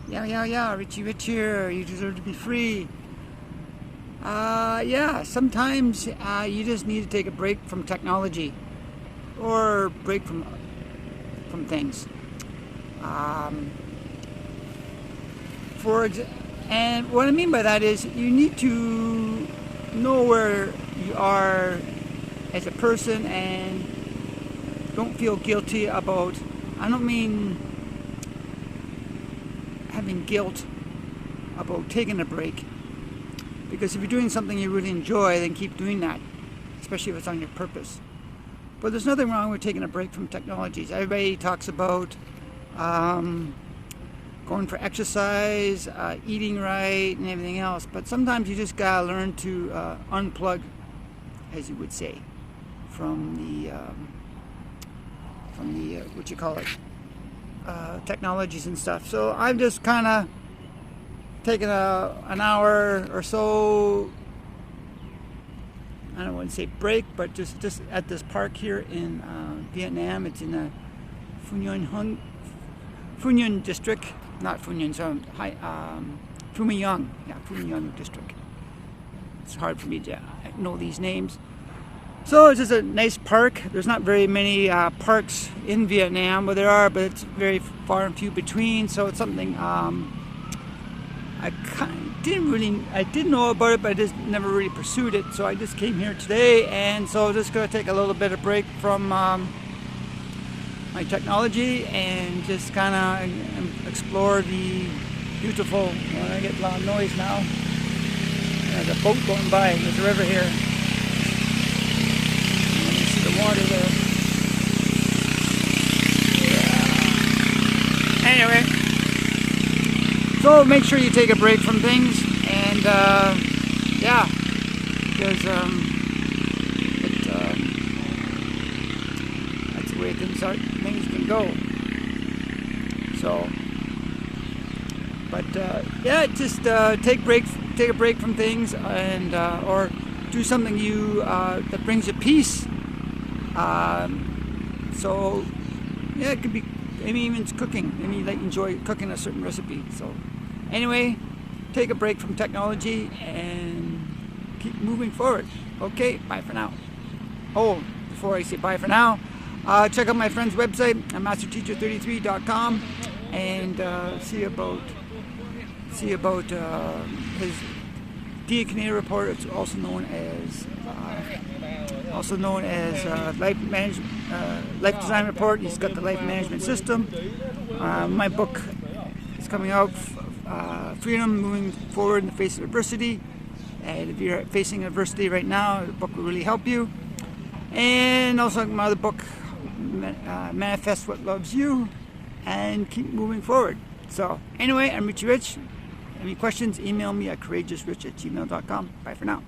Yeah, Richie Rich here. You deserve to be free. Yeah, sometimes you just need to take a break from technology or break from things. And what I mean by that is you need to know where you are as a person and don't feel guilty about, I don't mean having guilt about taking a break, because if you're doing something you really enjoy, then keep doing that, especially if it's on your purpose. But there's nothing wrong with taking a break from technologies. Everybody talks about going for exercise, eating right, and everything else, but sometimes you just gotta learn to unplug, as you would say, from the what you call it, technologies and stuff. So I've just kind of taken an hour or so, I don't want to say break, but just at this park here in Vietnam. It's in the Phu Nhuần district, not Phu Nhuần, so Phu My Young, yeah, Phu My Young district. It's hard for me to know these names. So it's just a nice park. There's not very many parks in Vietnam, but there are, but it's very far and few between. So it's something I did know about it, but I just never really pursued it. So I just came here today, and so just gonna take a little bit of break from my technology and just kind of explore the beautiful. Well, I get a lot of noise now. There's a boat going by. There's a river here. Water there. Yeah. Anyway, so make sure you take a break from things, and yeah, because that's the way things can go. So, but yeah, just take a break from things, and or do something that brings you peace. So yeah, it could be, maybe even it's cooking. Maybe you enjoy cooking a certain recipe. So anyway, take a break from technology and keep moving forward. Okay, bye for now. Oh, before I say bye for now, check out my friend's website at masterteacher33.com and see about his DNA report. It's also known as life design report. He's got the life management system. My book is coming out, Freedom, Moving Forward in the Face of Adversity. And if you're facing adversity right now, the book will really help you. And also my other book, Manifest What Loves You, and keep moving forward. So anyway, I'm Richie Rich. Any questions, email me at courageousrich@gmail.com. Bye for now.